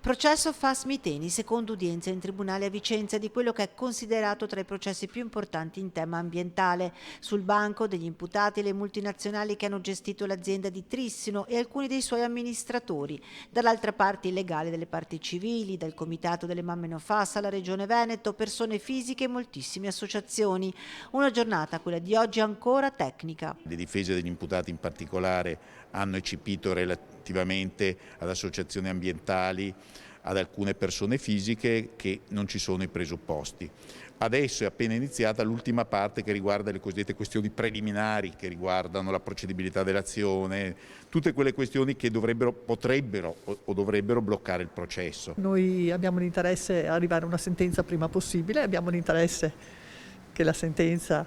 Processo FAS Miteni, seconda udienza in tribunale a Vicenza di quello che è considerato tra i processi più importanti in tema ambientale. Sul banco degli imputati le multinazionali che hanno gestito l'azienda di Trissino e alcuni dei suoi amministratori. Dall'altra parte il legale delle parti civili, dal Comitato delle Mamme No FAS alla Regione Veneto, persone fisiche e moltissime associazioni. Una giornata, quella di oggi, ancora tecnica. Le difese degli imputati in particolare hanno eccepito relativamente ad associazioni ambientali, ad alcune persone fisiche che non ci sono i presupposti. Adesso è appena iniziata l'ultima parte che riguarda le cosiddette questioni preliminari, che riguardano la procedibilità dell'azione, tutte quelle questioni che potrebbero o dovrebbero bloccare il processo. Noi abbiamo l'interesse a arrivare a una sentenza prima possibile, abbiamo l'interesse che la sentenza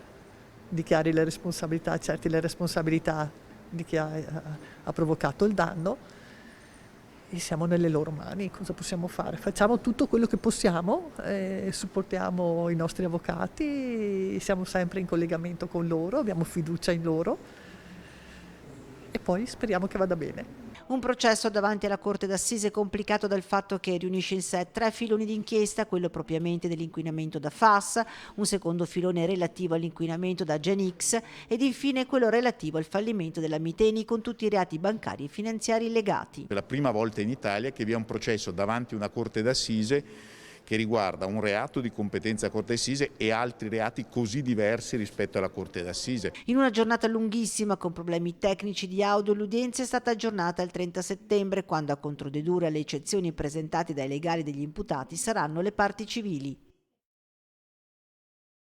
dichiari le responsabilità, accerti le responsabilità di chi ha provocato il danno e siamo nelle loro mani. Cosa possiamo fare? Facciamo tutto quello che possiamo, supportiamo i nostri avvocati, siamo sempre in collegamento con loro, abbiamo fiducia in loro e poi speriamo che vada bene. Un processo davanti alla Corte d'Assise complicato dal fatto che riunisce in sé tre filoni d'inchiesta, quello propriamente dell'inquinamento da FAS, un secondo filone relativo all'inquinamento da Genix ed infine quello relativo al fallimento della Miteni con tutti i reati bancari e finanziari legati. È la prima volta in Italia che vi è un processo davanti a una Corte d'Assise che riguarda un reato di competenza Corte d'Assise e altri reati così diversi rispetto alla Corte d'Assise. In una giornata lunghissima con problemi tecnici di audio, l'udienza è stata aggiornata il 30 settembre, quando a controdedurre alle eccezioni presentate dai legali degli imputati saranno le parti civili.